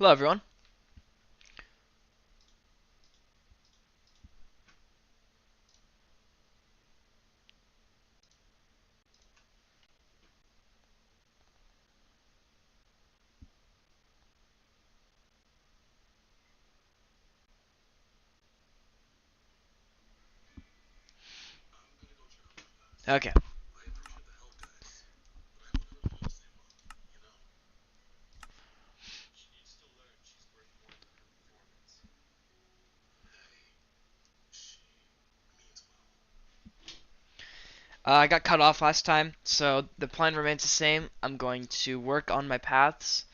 Hello, everyone. Okay. I got cut off last time, so the plan remains the same. I'm going to work on my paths.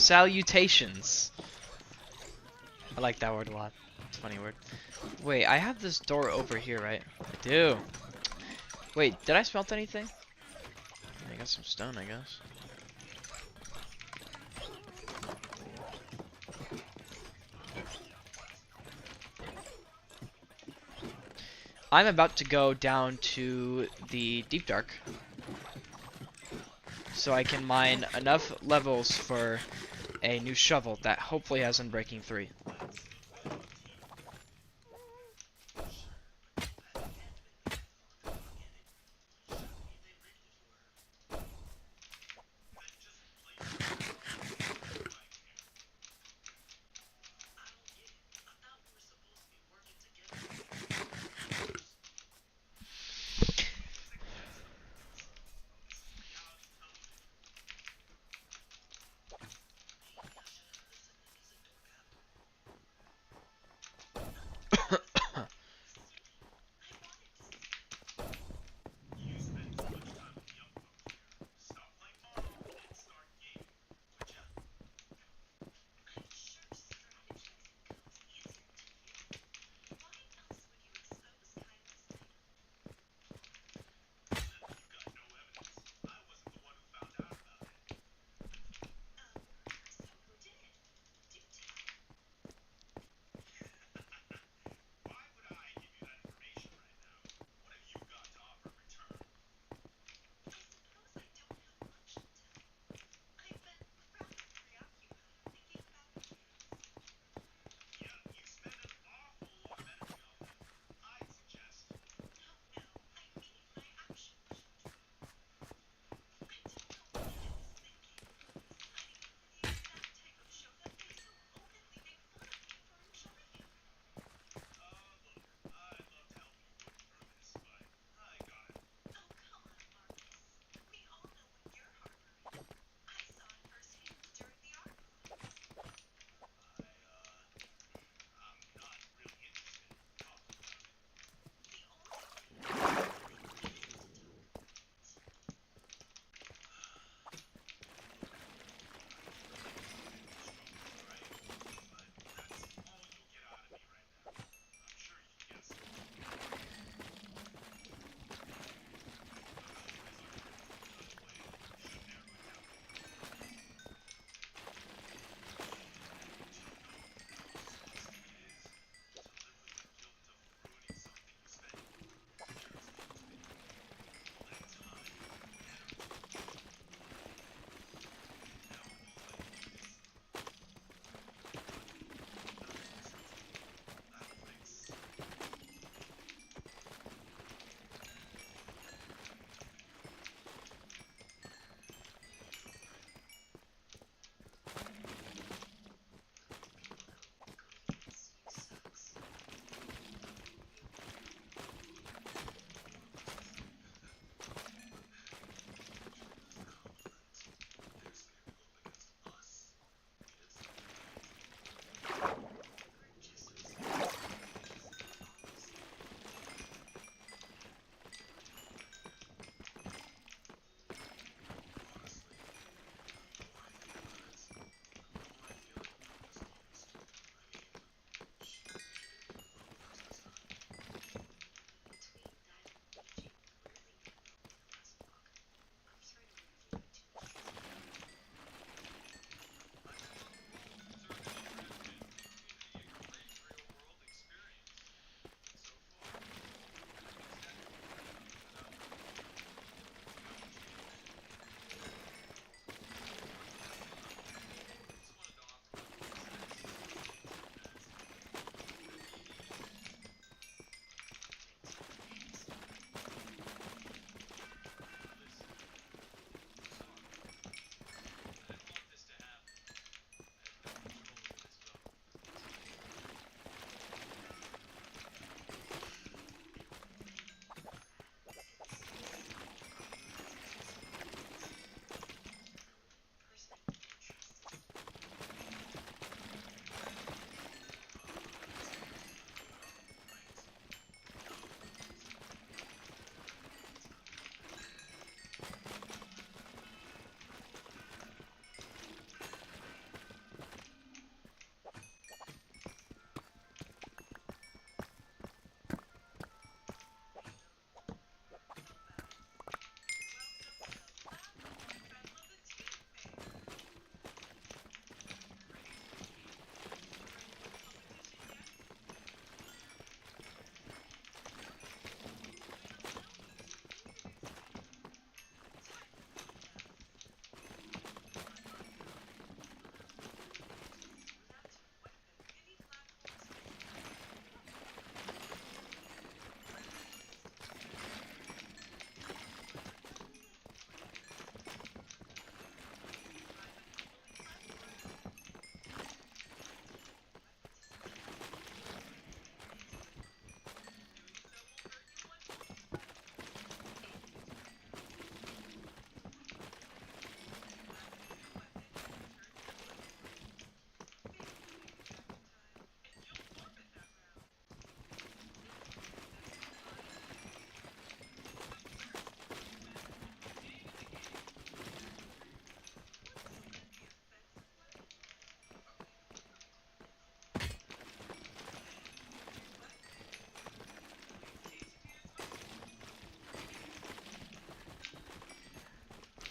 Salutations. I like that word a lot. It's a funny word. Wait, I have this door over here, right? I do. Wait, did I smelt anything? I got some stone, I guess. I'm about to go down to the Deep Dark so I can mine enough levels for a new shovel that hopefully has Unbreaking 3.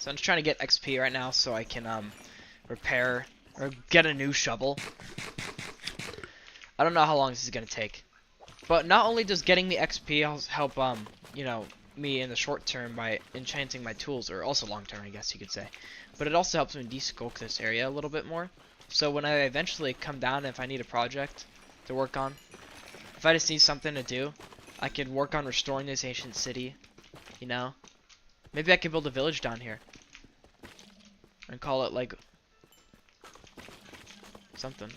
So I'm just trying to get XP right now so I can repair or get a new shovel. I don't know how long this is gonna take, but not only does getting the XP help you know, me in the short term by enchanting my tools, or also long term I guess you could say, but it also helps me de-skulk this area a little bit more. So when I eventually come down, if I need a project to work on, if I just need something to do, I could work on restoring this ancient city, you know. Maybe I could build a village down here and call it like something.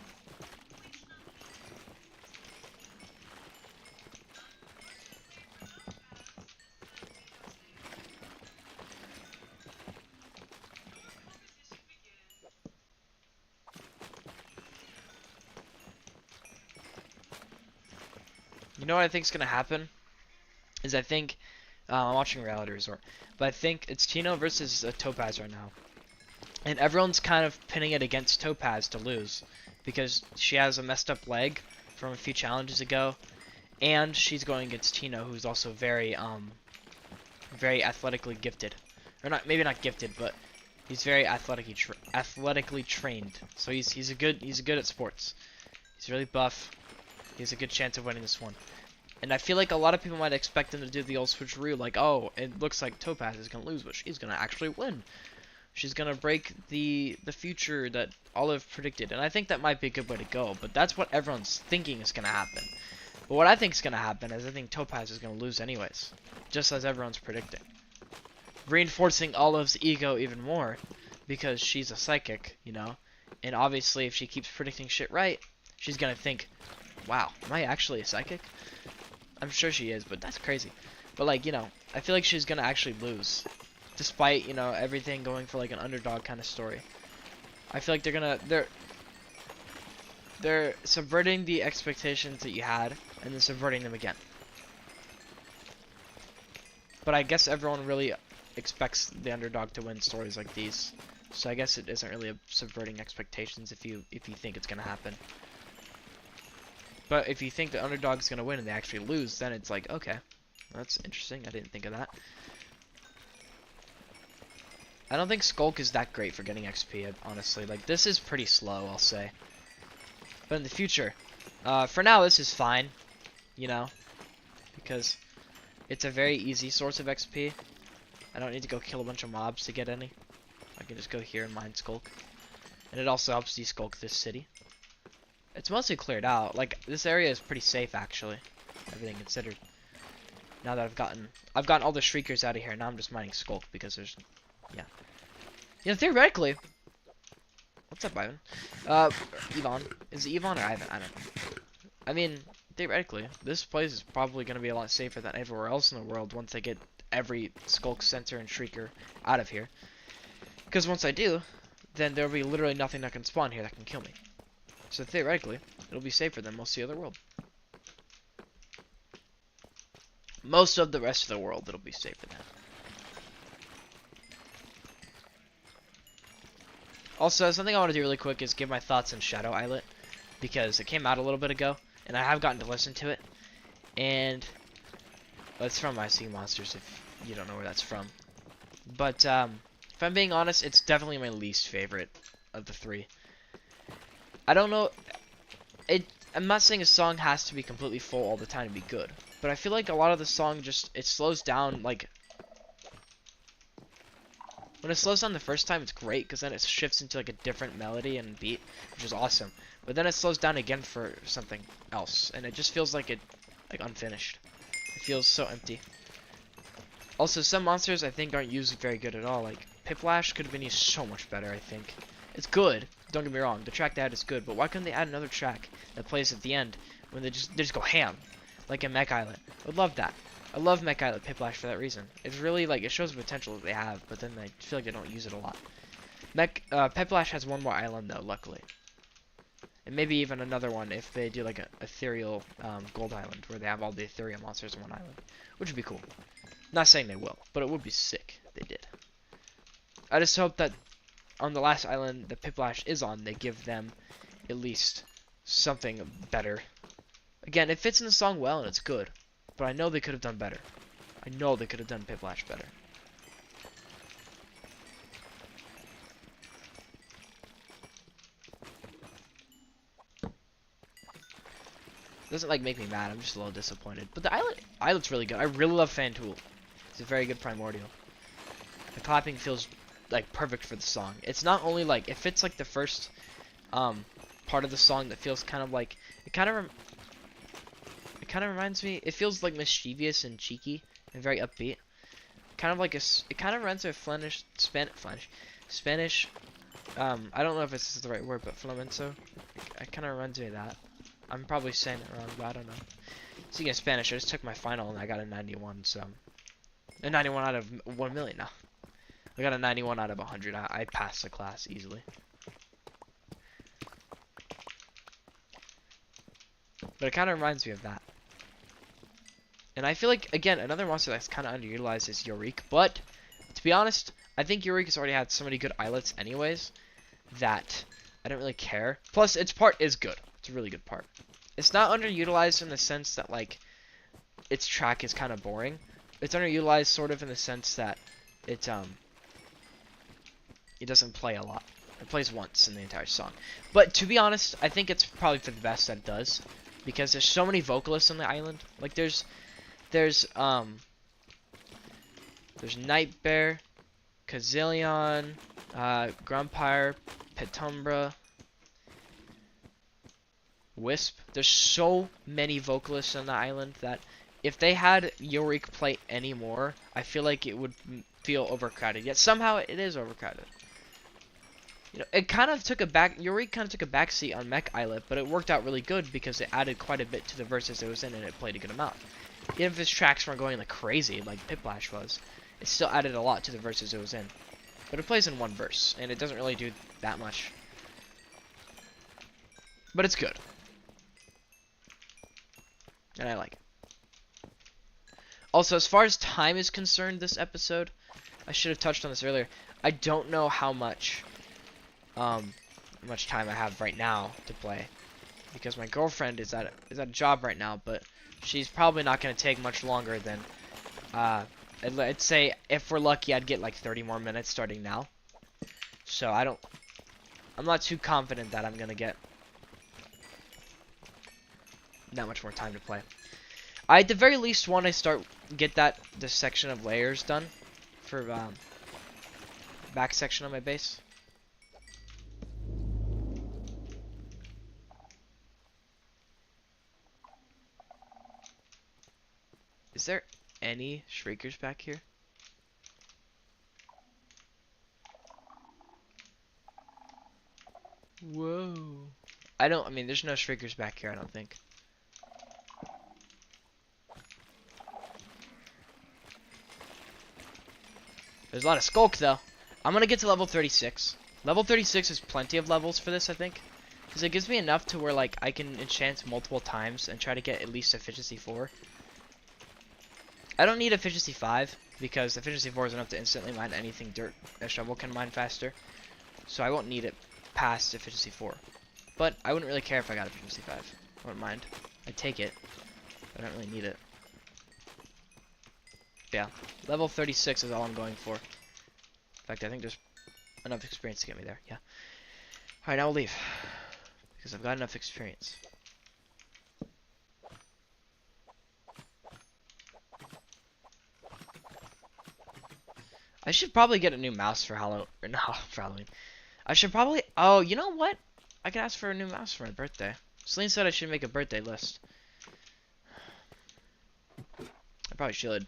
You know what I think is gonna happen? Is I think I'm watching Reality Resort, but I think it's Tino versus Topaz right now, and everyone's kind of pinning it against Topaz to lose because she has a messed up leg from a few challenges ago, and she's going against Tino, who's also very very athletically gifted, or not, maybe not gifted, but he's very athletically trained. So he's good at sports. He's really buff. He has a good chance of winning this one. And I feel like a lot of people might expect him to do the old switcheroo, like, oh, it looks like Topaz is gonna lose, but she's gonna actually win. She's gonna break the future that Olive predicted, and I think that might be a good way to go. But that's what everyone's thinking is gonna happen. But what I think is gonna happen is I think Topaz is gonna lose anyways, just as everyone's predicting, reinforcing Olive's ego even more because she's a psychic, you know. And obviously, if she keeps predicting shit right, she's gonna think, wow, am I actually a psychic? I'm sure she is, but that's crazy. But like, you know, I feel like she's gonna actually lose, despite, you know, everything going for like an underdog kind of story. I feel like they're subverting the expectations that you had, and then subverting them again. But I guess everyone really expects the underdog to win stories like these, so I guess it isn't really subverting expectations if you think it's gonna happen. But if you think the underdog's gonna win and they actually lose, then it's like, okay, that's interesting. I didn't think of that. I don't think Skulk is that great for getting XP, honestly. Like, this is pretty slow, I'll say. But in the future, for now, this is fine, you know, because it's a very easy source of XP. I don't need to go kill a bunch of mobs to get any. I can just go here and mine Skulk. And it also helps de-skulk this city. It's mostly cleared out. Like, this area is pretty safe, actually, everything considered. Now that I've gotten all the Shriekers out of here, now I'm just mining Skulk because there's, yeah. You know, theoretically, what's up, Ivan? Yvonne. Is it Yvonne or Ivan? I don't know. I mean, theoretically, this place is probably going to be a lot safer than everywhere else in the world once I get every Skulk Center and Shrieker out of here. Because once I do, then there'll be literally nothing that can spawn here that can kill me. So theoretically, it'll be safer than most of the other world. Most of the rest of the world, it'll be safer than. Also, something I want to do really quick is give my thoughts on Shadow Islet, because it came out a little bit ago, and I have gotten to listen to it. And well, it's from I See Monsters, if you don't know where that's from. But if I'm being honest, it's definitely my least favorite of the three. I don't know. I'm not saying a song has to be completely full all the time to be good, but I feel like a lot of the song just, it slows down. Like, when it slows down the first time, it's great because then it shifts into like a different melody and beat, which is awesome. But then it slows down again for something else, and it just feels like unfinished. It feels so empty. Also, some monsters I think aren't used very good at all. Like Piplash could have been used so much better. I think it's good. Don't get me wrong, the track they had is good, but why couldn't they add another track that plays at the end when they just go ham, like in Mech Island? I would love that. I love Mech Island Piplash for that reason. It's really like, it shows the potential that they have, but then I feel like they don't use it a lot. Piplash has one more island though, luckily, and maybe even another one if they do like a ethereal gold island where they have all the ethereal monsters in one island, which would be cool. Not saying they will, but it would be sick if they did. I just hope that on the last island that Piplash is on, they give them at least something better. Again, it fits in the song well and it's good, but I know they could have done better. I know they could have done Piplash better. doesn't like make me mad. I'm just a little disappointed. But the islet's really good. I really love Fantool. It's a very good primordial. The clapping feels like perfect for the song. It's not only like it fits like the first part of the song that feels kind of like it kind of reminds me. It feels like mischievous and cheeky and very upbeat. Kind of like it kind of reminds me of Spanish. I don't know if this is the right word, but flamenco. It kind of reminds me of that. I'm probably saying it wrong, but I don't know. Speaking of Spanish, I just took my final and I got a 91, so a 91 out of 1 million now. I got a 91 out of 100. I passed the class easily. But it kind of reminds me of that. And I feel like, again, another monster that's kind of underutilized is Yorick. But, to be honest, I think Yorick has already had so many good islets anyways that I don't really care. Plus, its part is good. It's a really good part. It's not underutilized in the sense that, like, its track is kind of boring. It's underutilized sort of in the sense that it doesn't play a lot. It plays once in the entire song. But to be honest, I think it's probably for the best that it does. Because there's so many vocalists on the island. Like there's Nightbear, Kazillion, Grumpire, Petumbra, Wisp. There's so many vocalists on the island that if they had Yorick play anymore, I feel like it would feel overcrowded. Yet somehow it is overcrowded. You know, it kind of took a Yorick kind of took a backseat on Mech Islet, but it worked out really good because it added quite a bit to the verses it was in, and it played a good amount. Even if its tracks weren't going like crazy, like Pitplash was, it still added a lot to the verses it was in. But it plays in one verse, and it doesn't really do that much. But it's good. And I like it. Also, as far as time is concerned this episode, I should have touched on this earlier. I don't know how much time I have right now to play. Because my girlfriend is at a job right now, but she's probably not going to take much longer than, I'd say if we're lucky, I'd get like 30 more minutes starting now. So I'm not too confident that I'm going to get that much more time to play. I at the very least want to get this section of layers done for back section of my base. Is there any shriekers back here? Whoa. I mean, there's no shriekers back here, I don't think. There's a lot of skulk, though. I'm gonna get to level 36. Level 36 is plenty of levels for this, I think. Because it gives me enough to where, like, I can enchant multiple times and try to get at least efficiency 4. I don't need efficiency 5, because efficiency 4 is enough to instantly mine anything dirt a shovel can mine faster. So I won't need it past efficiency 4. But I wouldn't really care if I got efficiency 5. I wouldn't mind. I'd take it. But I don't really need it. Yeah, level 36 is all I'm going for. In fact, I think there's enough experience to get me there. Yeah. Alright, now we'll leave. Because I've got enough experience. I should probably get a new mouse for Halloween. I should probably... Oh, you know what? I can ask for a new mouse for my birthday. Celine said I should make a birthday list. I probably should.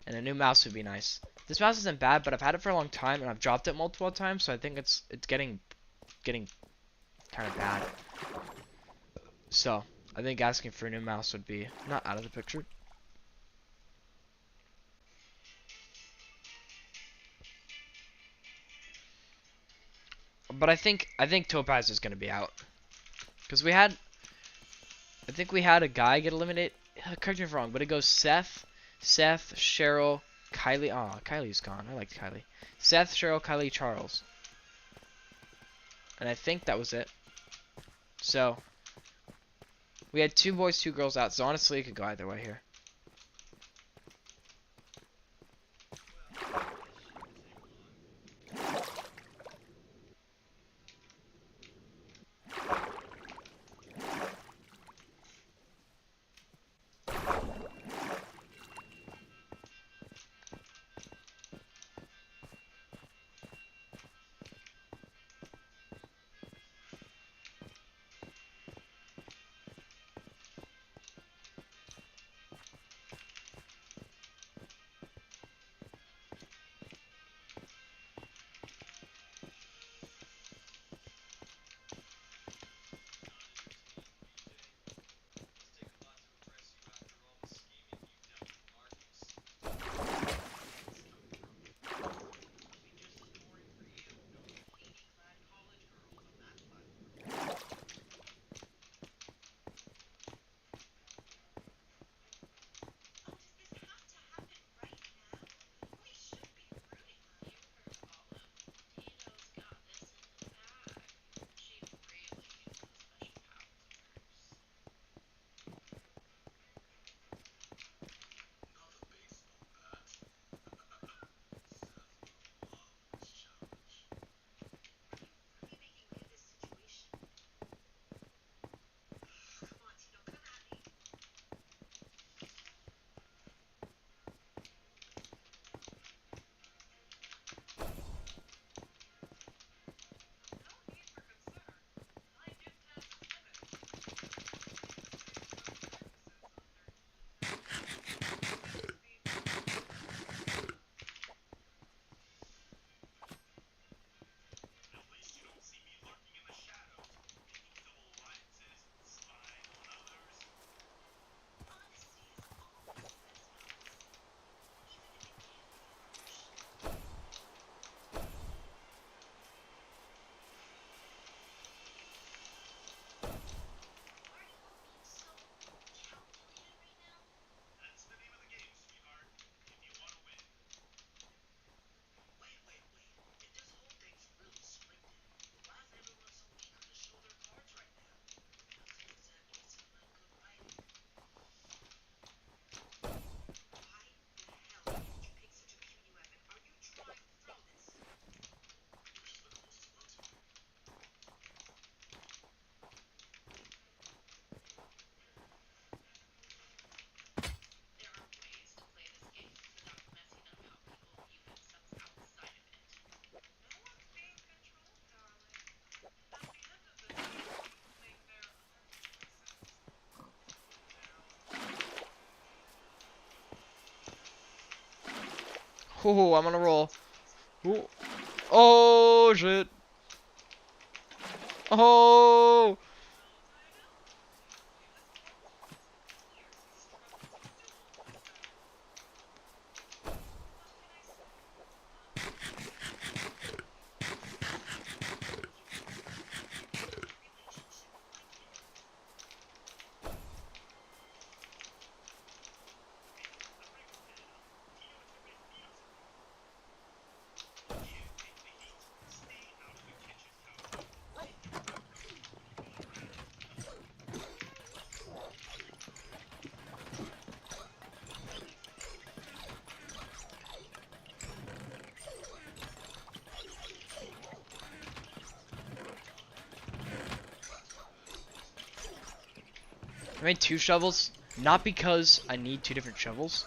And a new mouse would be nice. This mouse isn't bad, but I've had it for a long time, and I've dropped it multiple times, so I think it's getting kind of bad. So, I think asking for a new mouse would be not out of the picture. But I think Topaz is gonna be out. Because I think we had a guy get eliminated. Correct me if I'm wrong, but it goes Seth, Cheryl, Kylie. Oh, Kylie's gone. I liked Kylie. Seth, Cheryl, Kylie, Charles. And I think that was it. So, we had 2 boys, 2 girls out. So honestly, it could go either way here. Oh, I'm on a roll. Ooh. Oh, shit. Oh. I made 2 shovels, not because I need 2 different shovels.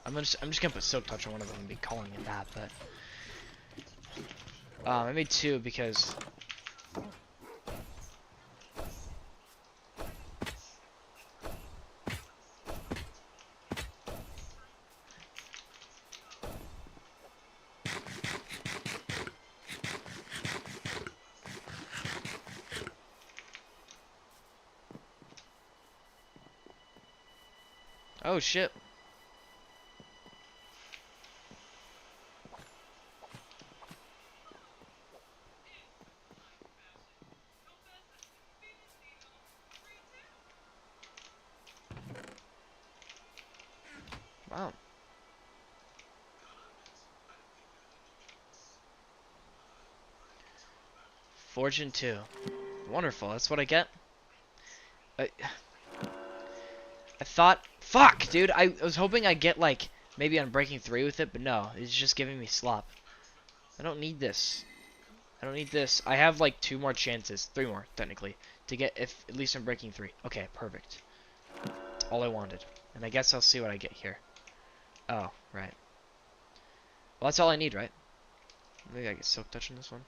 I'm just gonna put Silk Touch on one of them and be calling it that, but I made 2 because oh shit. Wow. Fortune 2. Wonderful. That's what I get. I I thought, fuck, dude. I was hoping I'd get like maybe on breaking 3 with it, but no. It's just giving me slop. I don't need this. I don't need this. I have like 2 more chances, 3 more technically, to get if at least I'm breaking 3. Okay, perfect. That's all I wanted. And I guess I'll see what I get here. Oh, right. Well, that's all I need, right? Maybe I get Silk Touch in this one.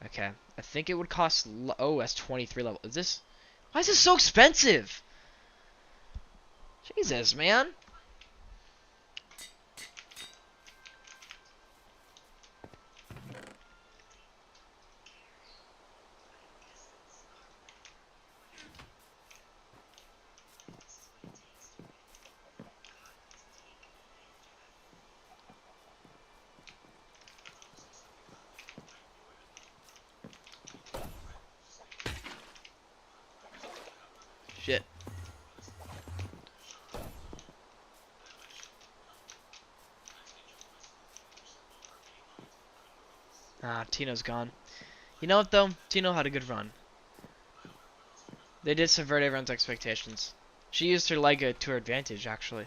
Okay. I think it would cost... Oh, that's 23 level. Is this... Why is this so expensive? Jesus, man. Shit. Ah, Tino's gone. You know what, though? Tino had a good run. They did subvert everyone's expectations. She used her leg to her advantage, actually.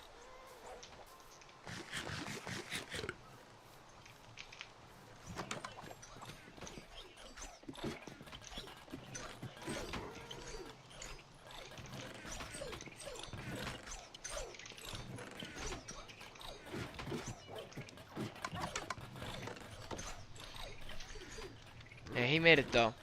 Yeah, he made it, though.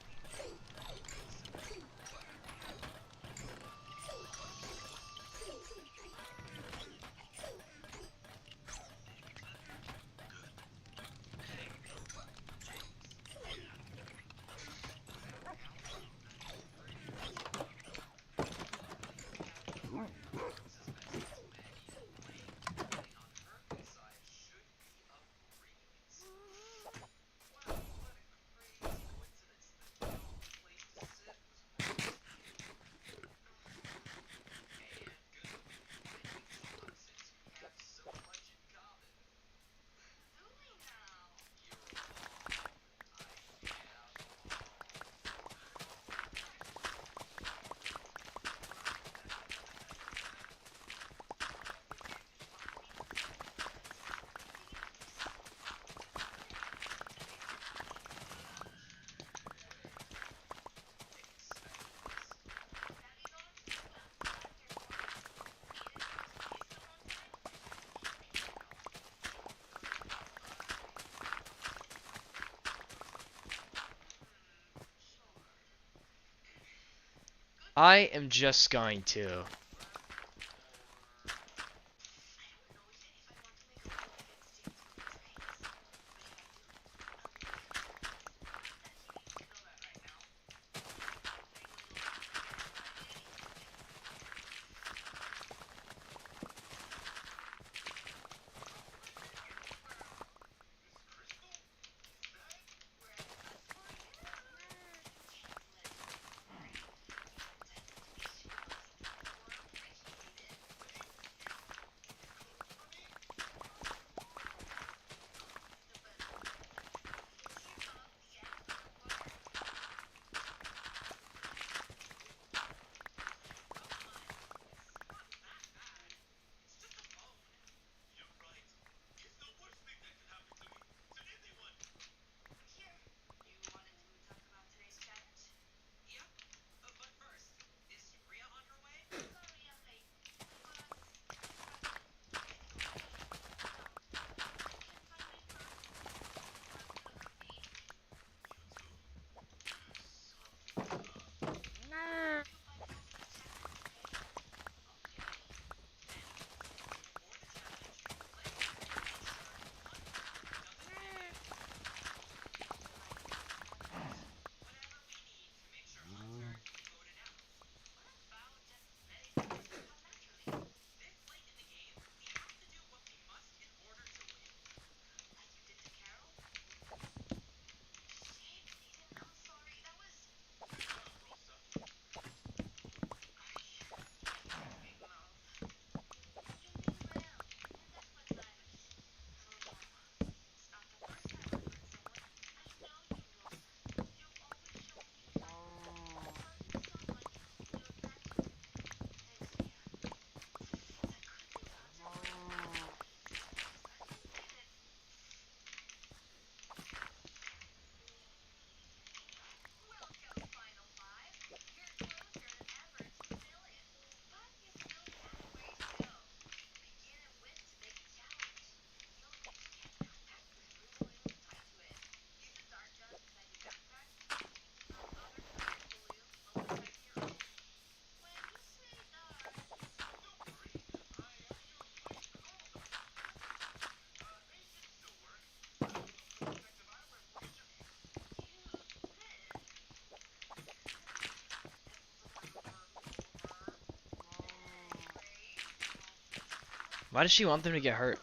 I am just going to... Why does she want them to get hurt?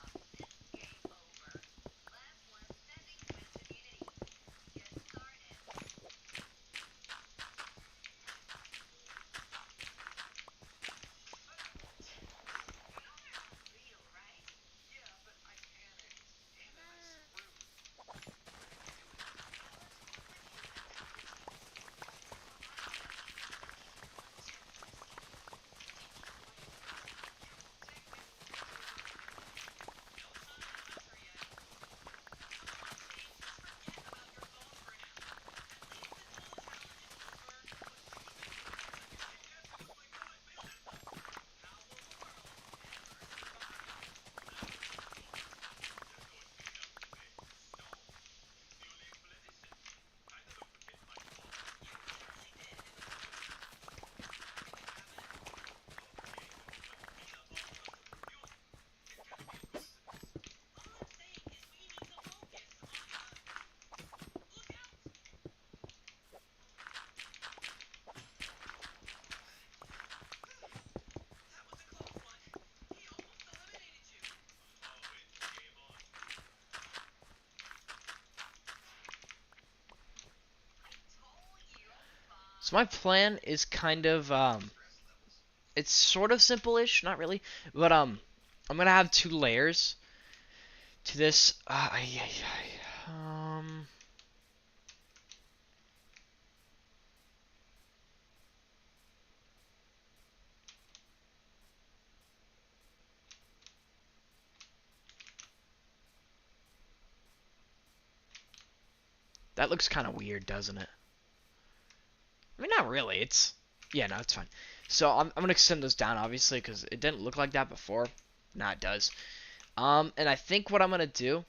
So my plan is kind of it's sort of simple-ish, not really, but I'm gonna have 2 layers to this. That looks kind of weird, doesn't it? I mean, not really. It's yeah, no, it's fine. So I'm gonna extend those down, obviously, because it didn't look like that before. Now it does. And I think what I'm gonna do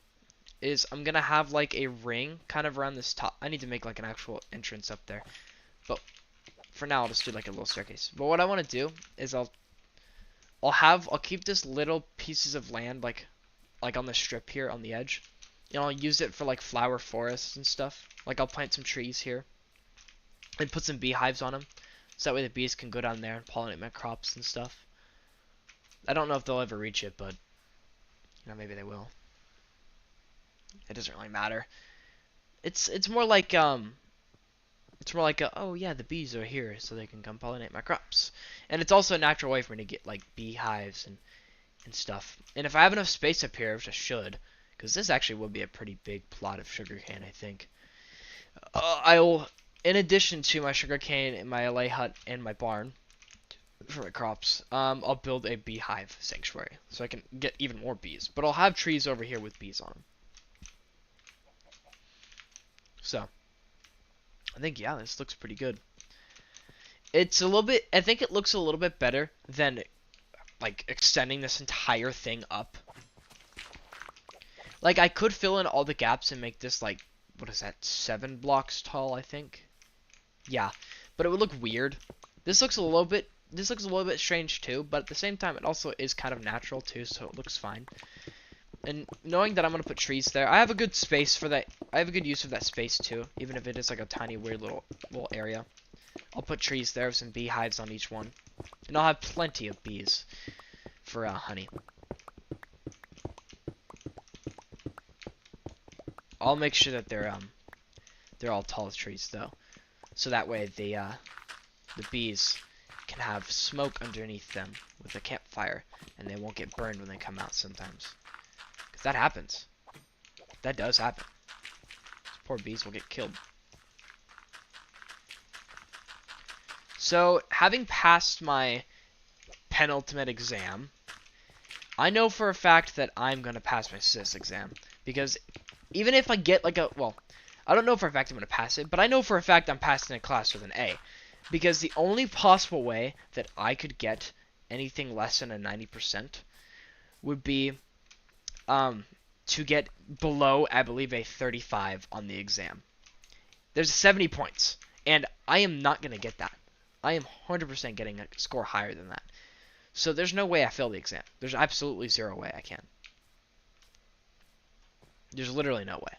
is I'm gonna have like a ring kind of around this top. I need to make like an actual entrance up there, but for now I'll just do like a little staircase. But what I want to do is I'll keep this little pieces of land like on the strip here on the edge. You know, I'll use it for like flower forests and stuff. Like I'll plant some trees here and put some beehives on them, so that way the bees can go down there and pollinate my crops and stuff. I don't know if they'll ever reach it, but you know, maybe they will. It doesn't really matter. It's more like oh yeah, the bees are here so they can come pollinate my crops. And it's also a natural way for me to get like beehives and stuff. And if I have enough space up here, which I should, because this actually will be a pretty big plot of sugarcane, I think. I'll, in addition to my sugarcane and my LA hut and my barn for my crops, I'll build a beehive sanctuary so I can get even more bees. But I'll have trees over here with bees on them. So, I think, yeah, this looks pretty good. It's a little bit, I think it looks a little bit better than, like, extending this entire thing up. Like, I could fill in all the gaps and make this, like, what is that, 7 blocks tall, I think? Yeah, but it would look weird. This looks a little bit strange, too, but at the same time, it also is kind of natural, too, so it looks fine. And knowing that I'm going to put trees there, I have a good space for that. I have a good use of that space too, even if it is like a tiny weird little area. I'll put trees there with some beehives on each one. And I'll have plenty of bees for honey. I'll make sure that they're all tall trees though. So that way the bees can have smoke underneath them with a campfire and they won't get burned when they come out sometimes. That happens. That does happen. These poor bees will get killed. So, having passed my penultimate exam, I know for a fact that I'm going to pass my SIS exam. Because even if I get like well, I don't know for a fact I'm going to pass it, but I know for a fact I'm passing a class with an A. Because the only possible way that I could get anything less than a 90% would be to get below, I believe, a 35 on the exam. There's 70 points, and I am not going to get that. I am 100% getting a score higher than that. So there's no way I fail the exam. There's absolutely zero way I can. There's literally no way.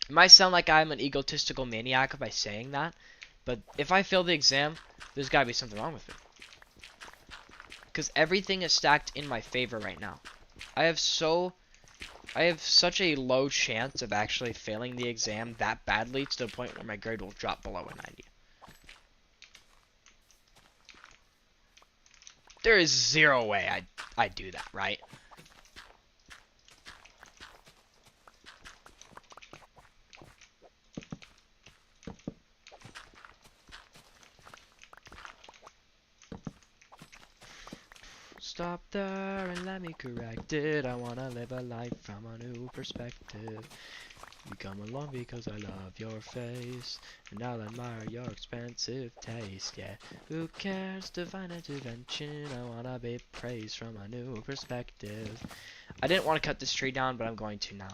It might sound like I'm an egotistical maniac by saying that, but if I fail the exam, there's got to be something wrong with me. because everything is stacked in my favor right now. I have such a low chance of actually failing the exam that badly to the point where my grade will drop below a 90. There is zero way I'd do that, right? Stop there and let me correct it. I wanna live a life from a new perspective. You come along because I love your face, and I'll admire your expensive taste, yeah. Who cares? Divine intervention. I wanna be praised from a new perspective. I didn't want to cut this tree down, but I'm going to now.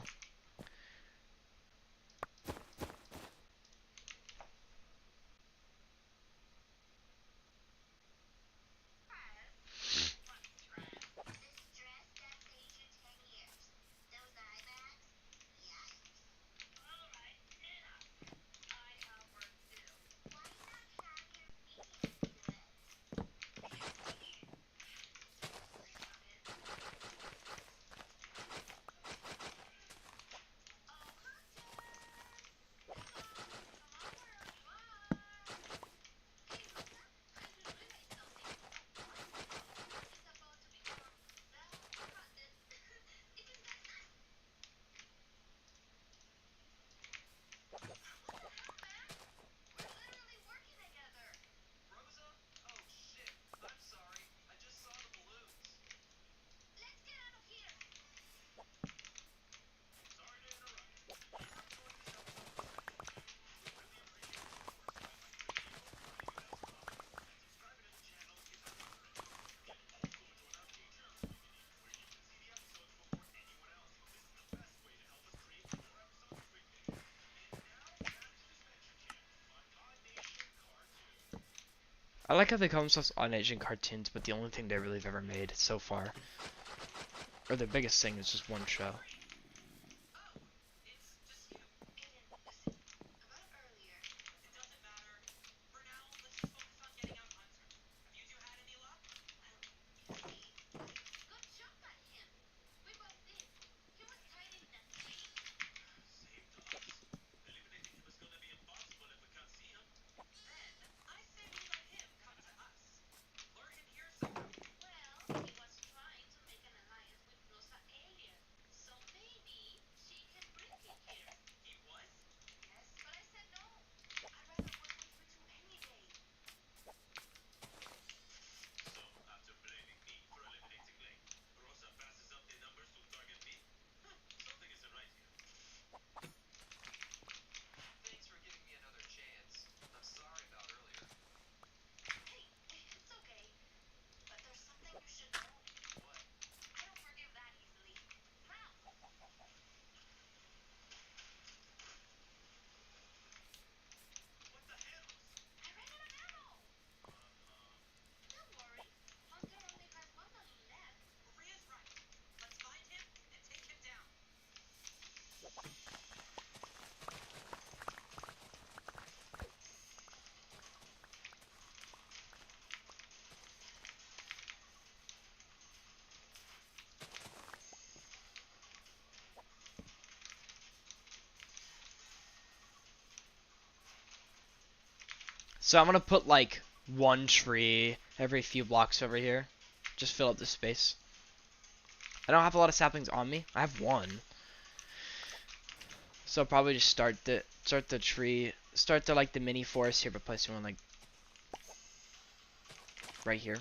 I like how they call themselves Odd Nation Cartoons, but the only thing they really have ever made so far, or the biggest thing, is just one show. So I'm gonna put like one tree every few blocks over here. Just fill up the space. I don't have a lot of saplings on me. I have one. So I'll probably just start the like the mini forest here, but place one like right here.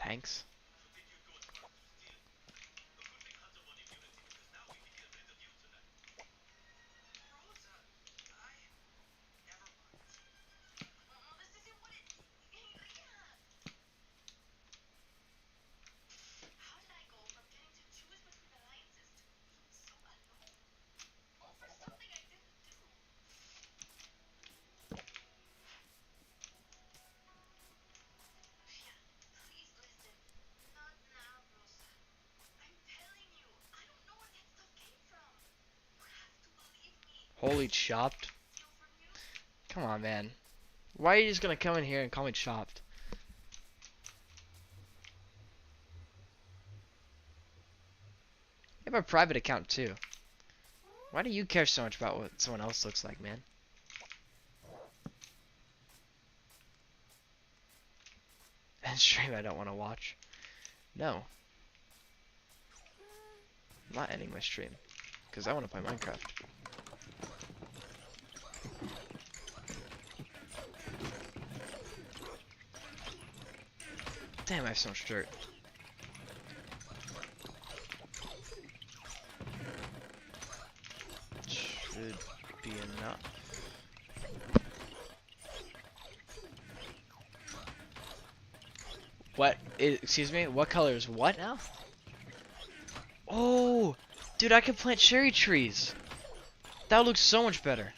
Thanks. Holy chopped. Come on, man. Why are you just gonna come in here and call me chopped? I have a private account too. Why do you care so much about what someone else looks like, man? And stream I don't want to watch. No. I'm not ending my stream. Because I want to play Minecraft. Damn, I have so much dirt. Should be enough. What? Excuse me? What color is what now? Oh! Dude, I can plant cherry trees! That looks so much better.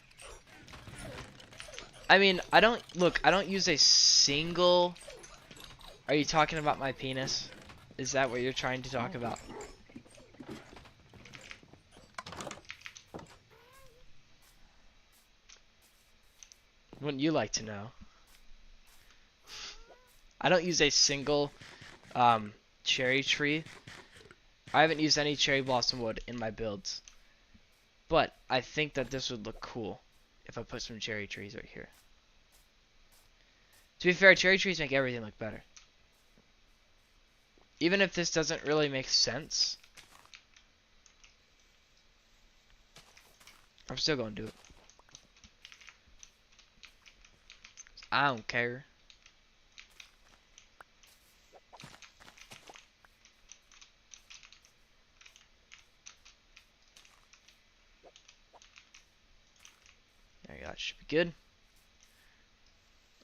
I mean, I don't use a single... Are you talking about my penis? Is that what you're trying to talk about? Wouldn't you like to know? I don't use a single cherry tree. I haven't used any cherry blossom wood in my builds. But I think that this would look cool if I put some cherry trees right here. To be fair, cherry trees make everything look better. Even if this doesn't really make sense, I'm still gonna do it. I don't care. There you go, that should be good.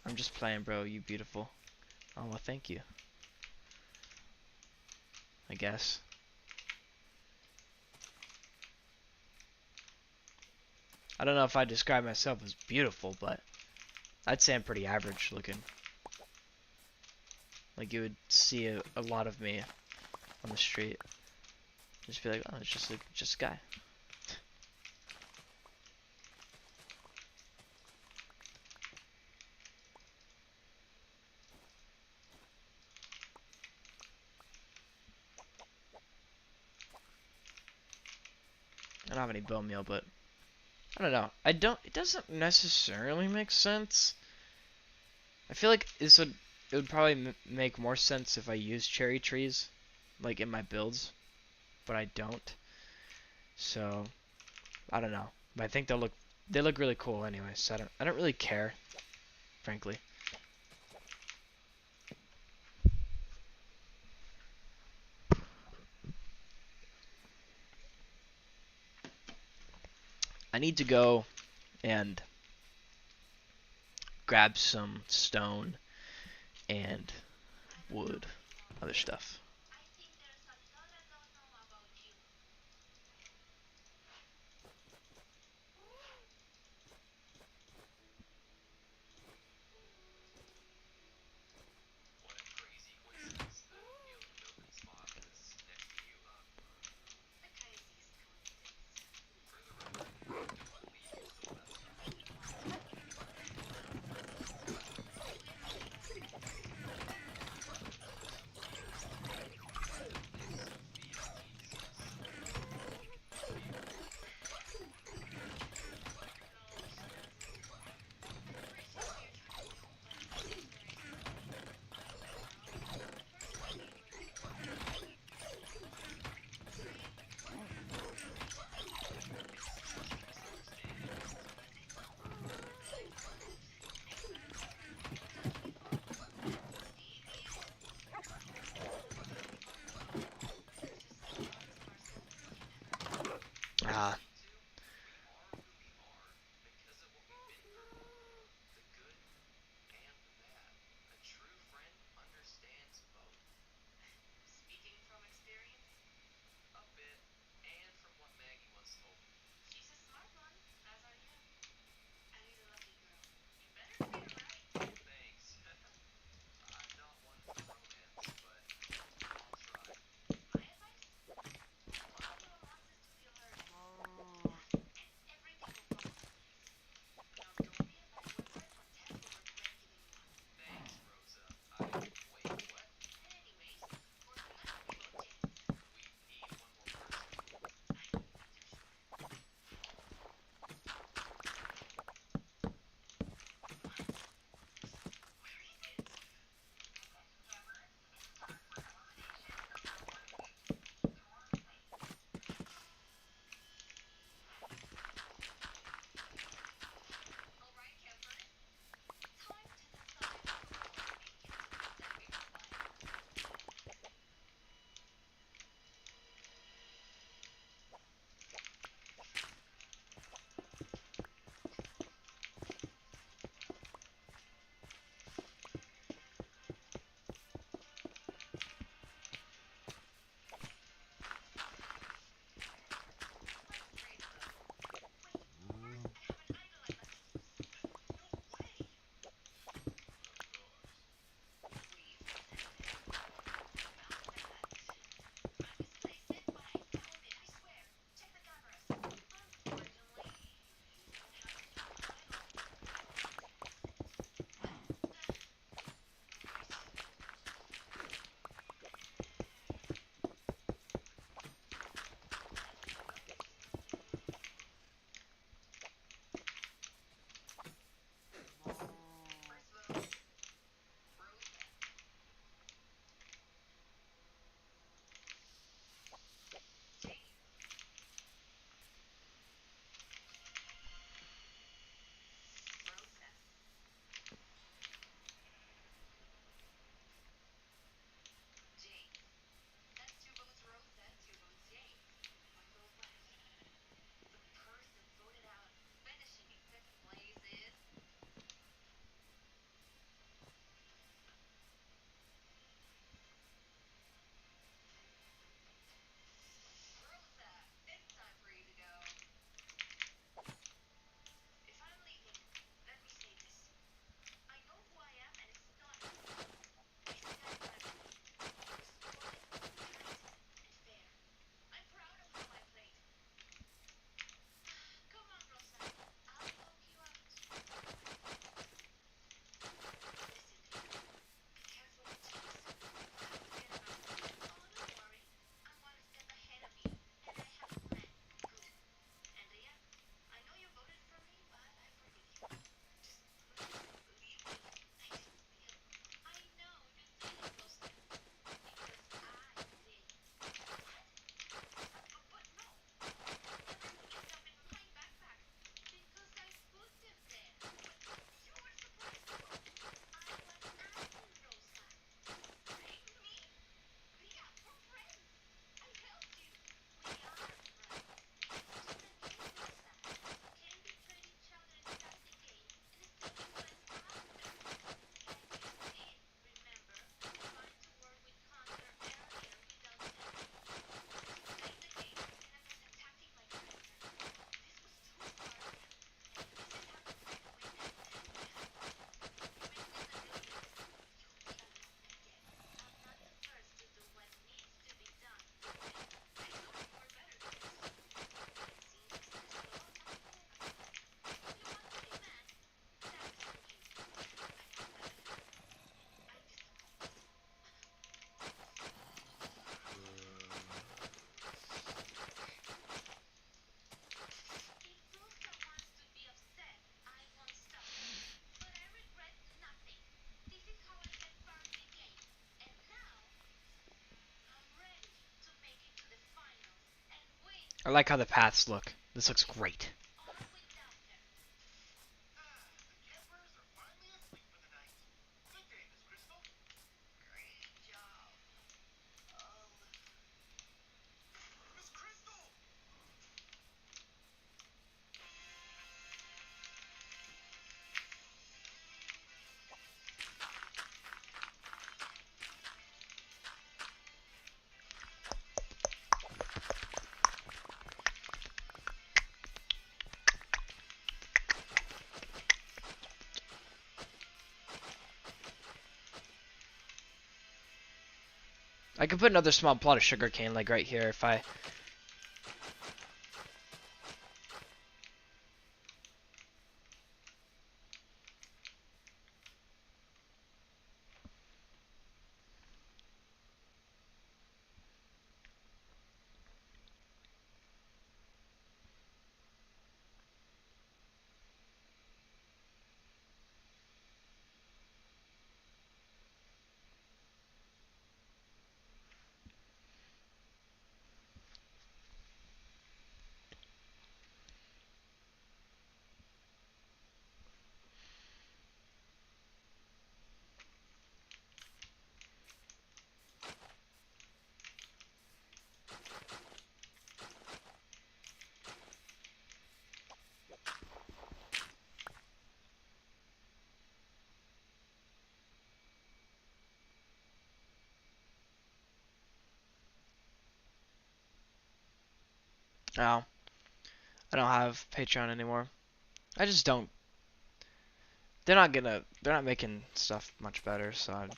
I'm just playing, bro. You beautiful. Oh, well, thank you. I guess. I don't know if I describe myself as beautiful, but I'd say I'm pretty average looking. Like, you would see a lot of me on the street. Just be like, oh, it's just a guy. I don't have any bone meal, but I don't know. It doesn't necessarily make sense. I feel like it would probably make more sense if I used cherry trees, like in my builds, but I don't. So I don't know. But I think they look really cool anyway. So I don't really care, frankly. I need to go and grab some stone and wood, other stuff. like how the paths look. This looks great. I could put another small plot of sugarcane like right here if I... Oh, I don't have Patreon anymore. I just don't. They're not making stuff much better, so I...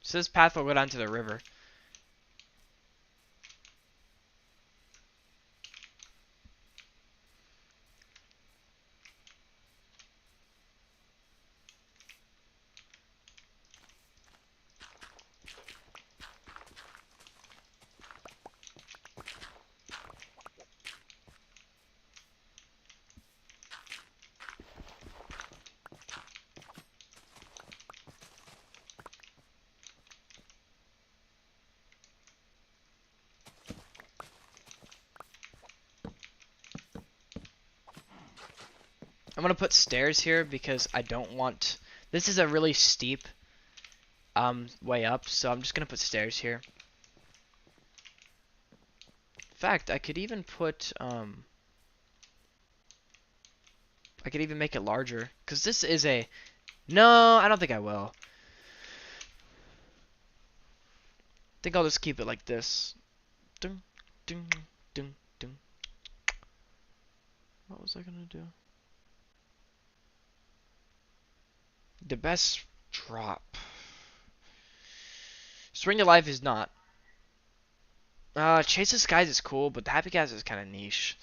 So this path will go down to the river. I'm gonna put stairs here because I don't want... This is a really steep way up, so I'm just gonna put stairs here. In fact, I could even put I could even make it larger because this is a... No, I don't think I will. I think I'll just keep it like this. Dun, dun, dun, dun. What was I gonna do? The best drop. Spring to Life is not. Chase the Skies is cool, but the Happy Cats is kind of niche.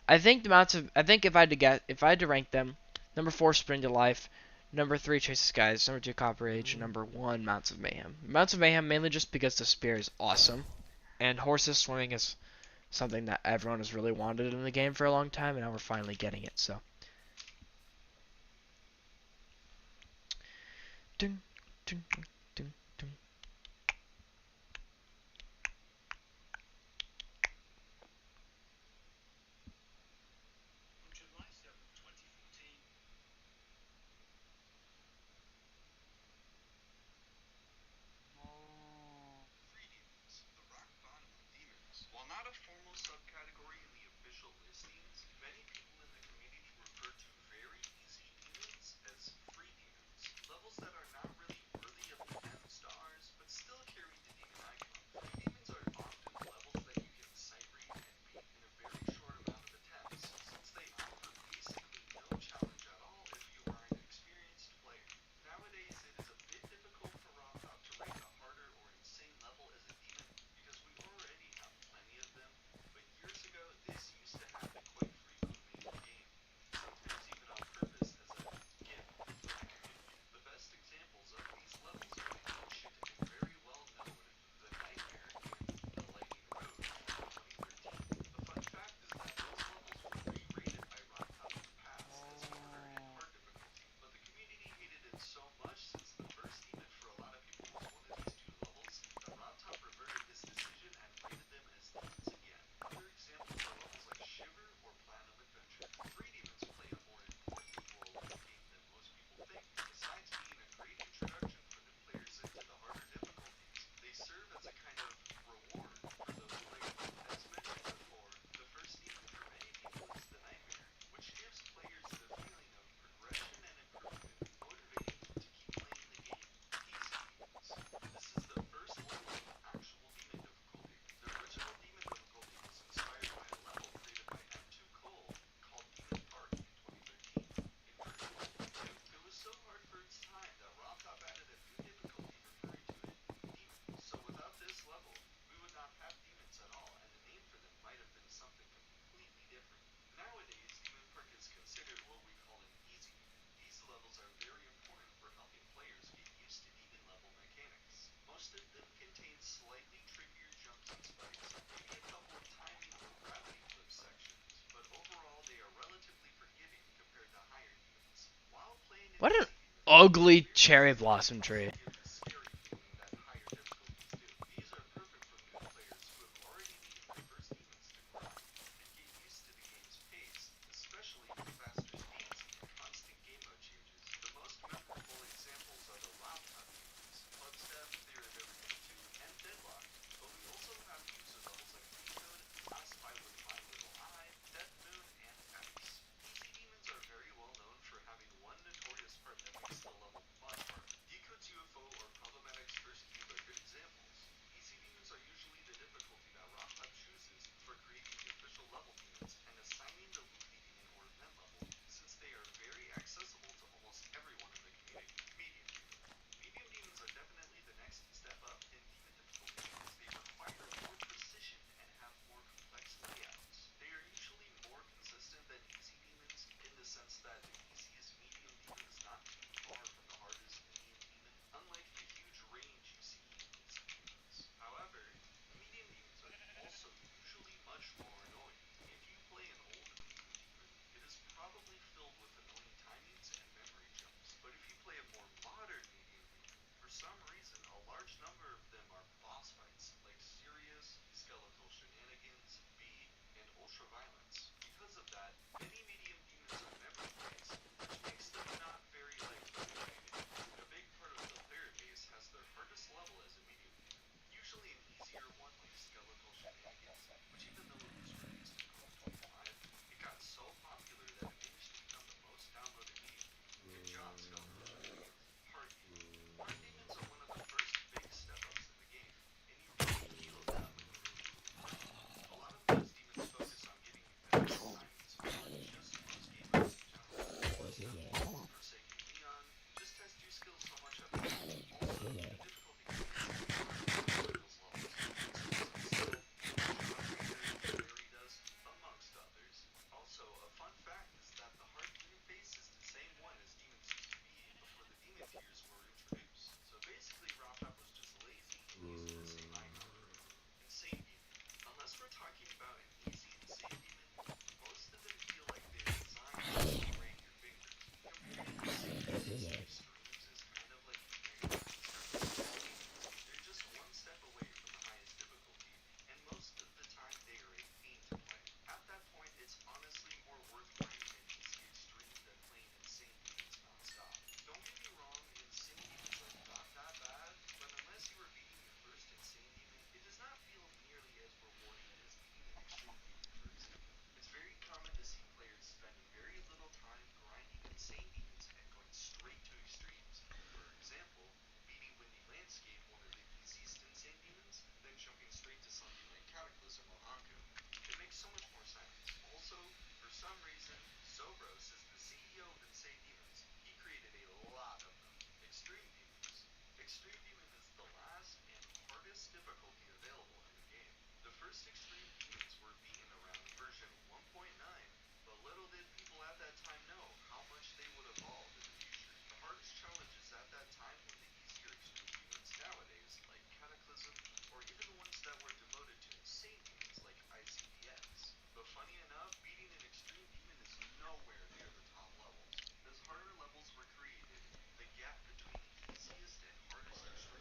I think the amounts of... I think if I had to get... If I had to rank them, number 4, Spring to Life. Number 3, Chase the Skies. Number 2, Copper Age. Number 1, Mounts of Mayhem. Mounts of Mayhem mainly just because the spear is awesome. And horses swimming is something that everyone has really wanted in the game for a long time, and now we're finally getting it, so. Dun, dun, dun, dun. What an ugly cherry blossom tree.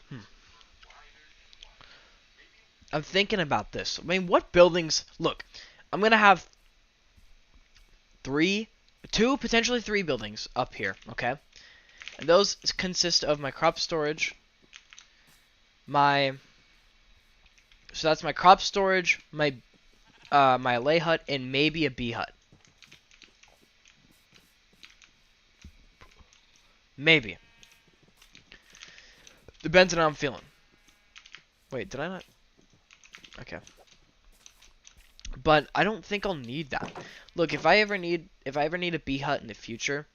Hmm. I'm thinking about this. I mean, what buildings? Look, I'm gonna have three, two, potentially three buildings up here. Okay, and those consist of my crop storage, my so that's my crop storage, my lay hut, and maybe a bee hut. Maybe. Depends on how I'm feeling. Wait, did I not? Okay. But I don't think I'll need that. Look, if I ever need a bee hut in the future,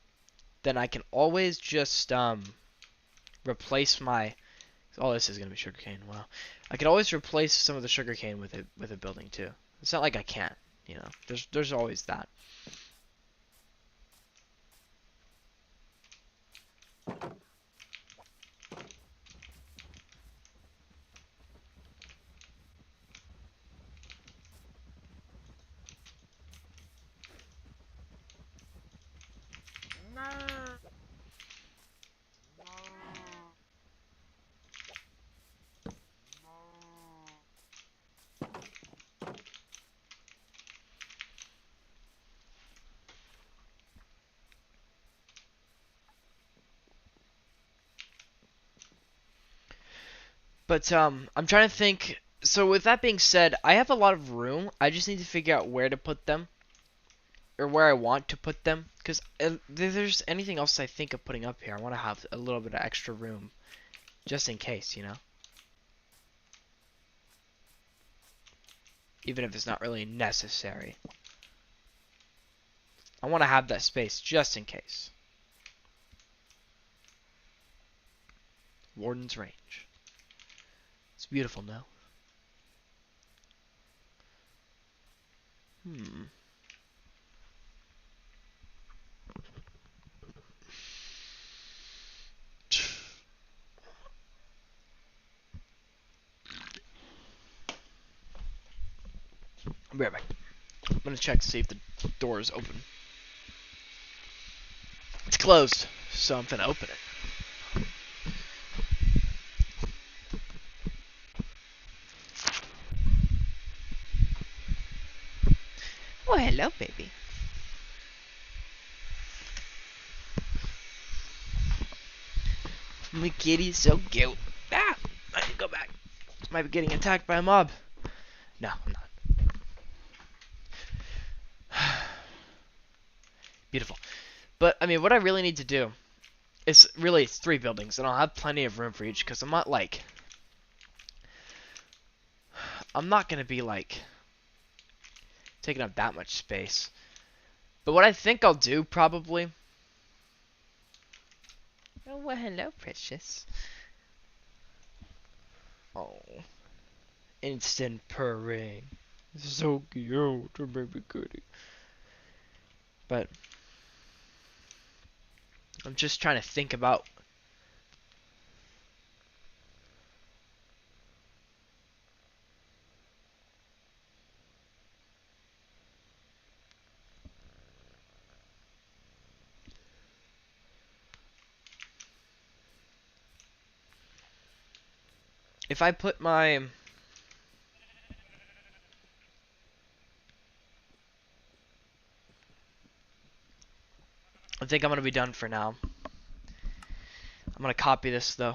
then I can always just replace my. Oh, this is gonna be sugarcane. Wow. I could always replace some of the sugarcane with a building too. It's not like I can't. You know, there's always that. But I'm trying to think. So with that being said, I have a lot of room. I just need to figure out where to put them, or where I want to put them. Because if there's anything else I think of putting up here, I want to have a little bit of extra room, just in case, you know. Even if it's not really necessary. I want to have that space just in case. Warden's Range. It's beautiful, no? Hmm. I'll be right back. I'm gonna check to see if the door is open. It's closed, so I'm gonna open it. Oh, hello, baby. My kitty's so cute. Ah! I need to go back. Might be getting attacked by a mob. No, I'm not. Beautiful. But, I mean, what I really need to do is really it's 3 buildings, and I'll have plenty of room for each, because I'm not, like... I'm not going to be, like, taking up that much space. But what I think I'll do, probably... Oh, well, hello, precious. Oh. Instant purring. So cute, baby goody. But... I'm just trying to think about... If I put my... I think I'm going to be done for now. I'm going to copy this, though.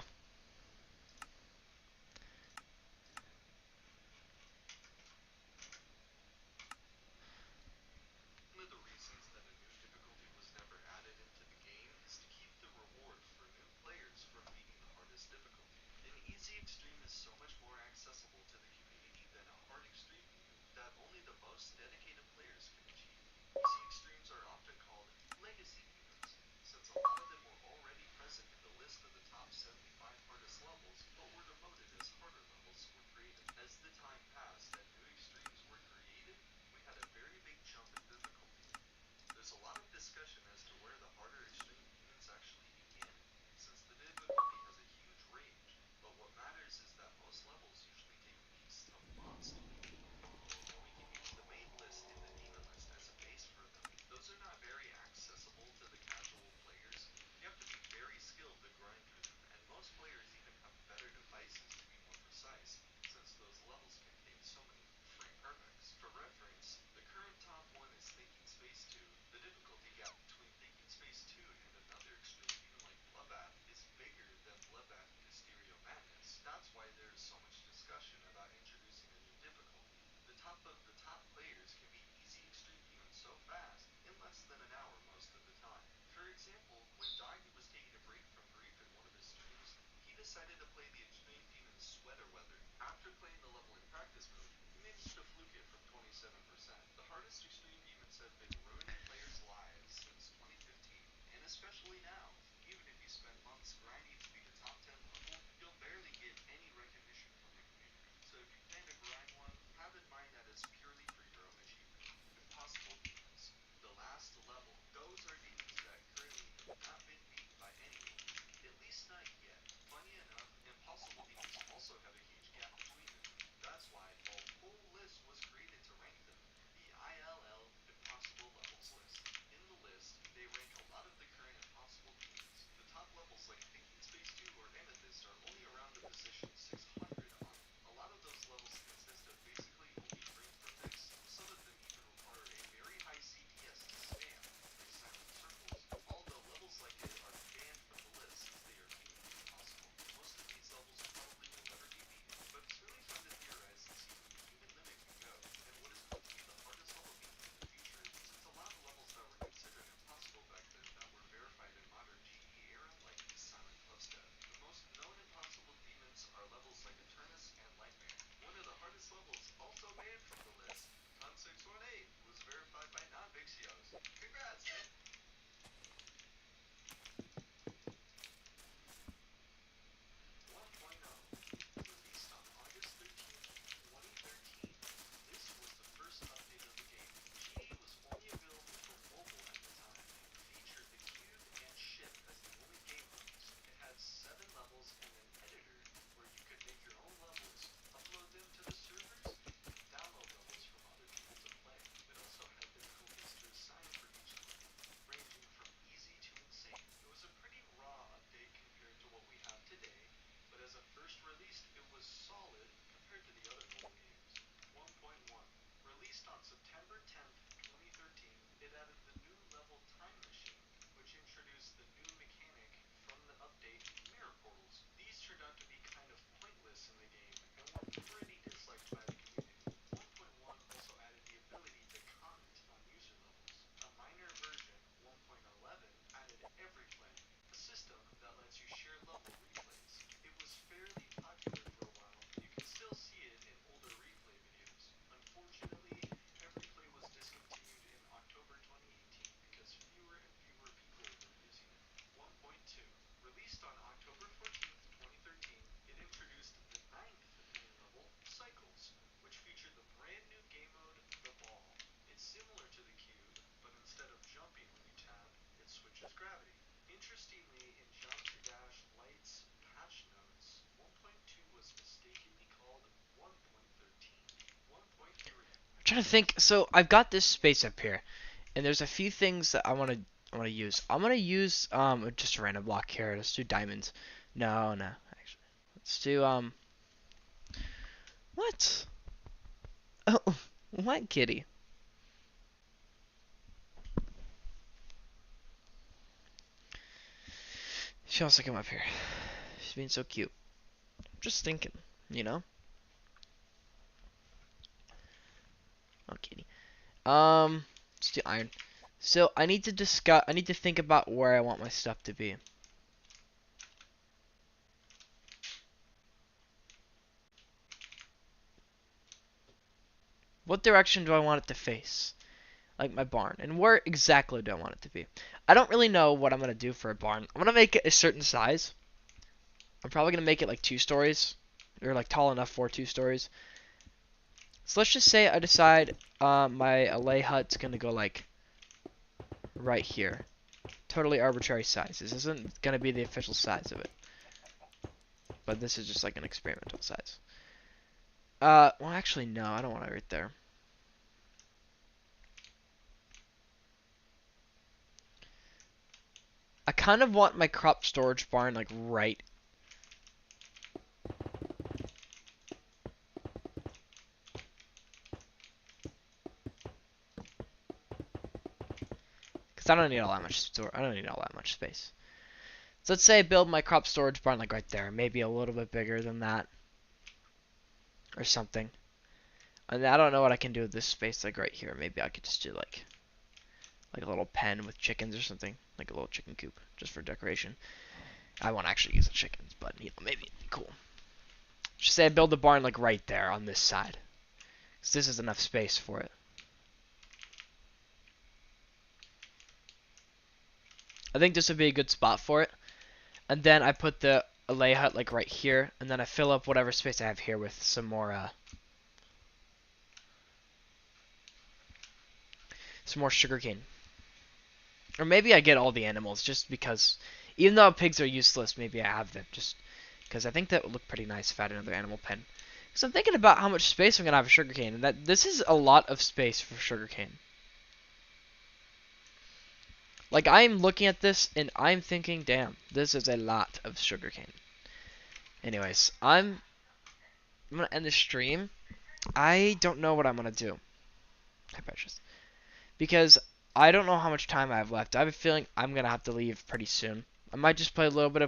trying to think. So I've got this space up here, and there's a few things that I want to use. I'm gonna use just a random block here. Let's do diamonds. No, no, actually, let's do what? Oh, what kitty? She wants to come up here. She's being so cute. Just thinking, you know. Oh, kitty. Let's do iron. So I need to discuss. I need to think about where I want my stuff to be. What direction do I want it to face? Like my barn. And where exactly do I want it to be? I don't really know what I'm going to do for a barn. I'm going to make it a certain size. I'm probably going to make it like 2 stories. Or like tall enough for 2 stories. So let's just say I decide my LA hut's going to go like right here. Totally arbitrary size. This isn't going to be the official size of it. But this is just like an experimental size. Well actually no, I don't want it right there. I kind of want my crop storage barn like right. Because I don't need all that much store. I don't need all that much space. So let's say I build my crop storage barn like right there. Maybe a little bit bigger than that. Or something. And I don't know what I can do with this space like right here. Maybe I could just do like a little pen with chickens or something. Like a little chicken coop. Just for decoration. I won't actually use the chickens, but you know, maybe it'd be cool. Just say I build the barn like right there on this side. Because this is enough space for it. I think this would be a good spot for it. And then I put the lay hut like right here. And then I fill up whatever space I have here with some more sugarcane. Or maybe I get all the animals just because, even though pigs are useless, maybe I have them just because I think that would look pretty nice if I had another animal pen. Because I'm thinking about how much space I'm gonna have for sugarcane, and that this is a lot of space for sugarcane. Like I'm looking at this and I'm thinking, damn, this is a lot of sugarcane. Anyways, I'm gonna end the stream. I don't know what I'm gonna do. Hi, Precious. Because I don't know how much time I have left. I have a feeling I'm gonna have to leave pretty soon. I might just play a little bit of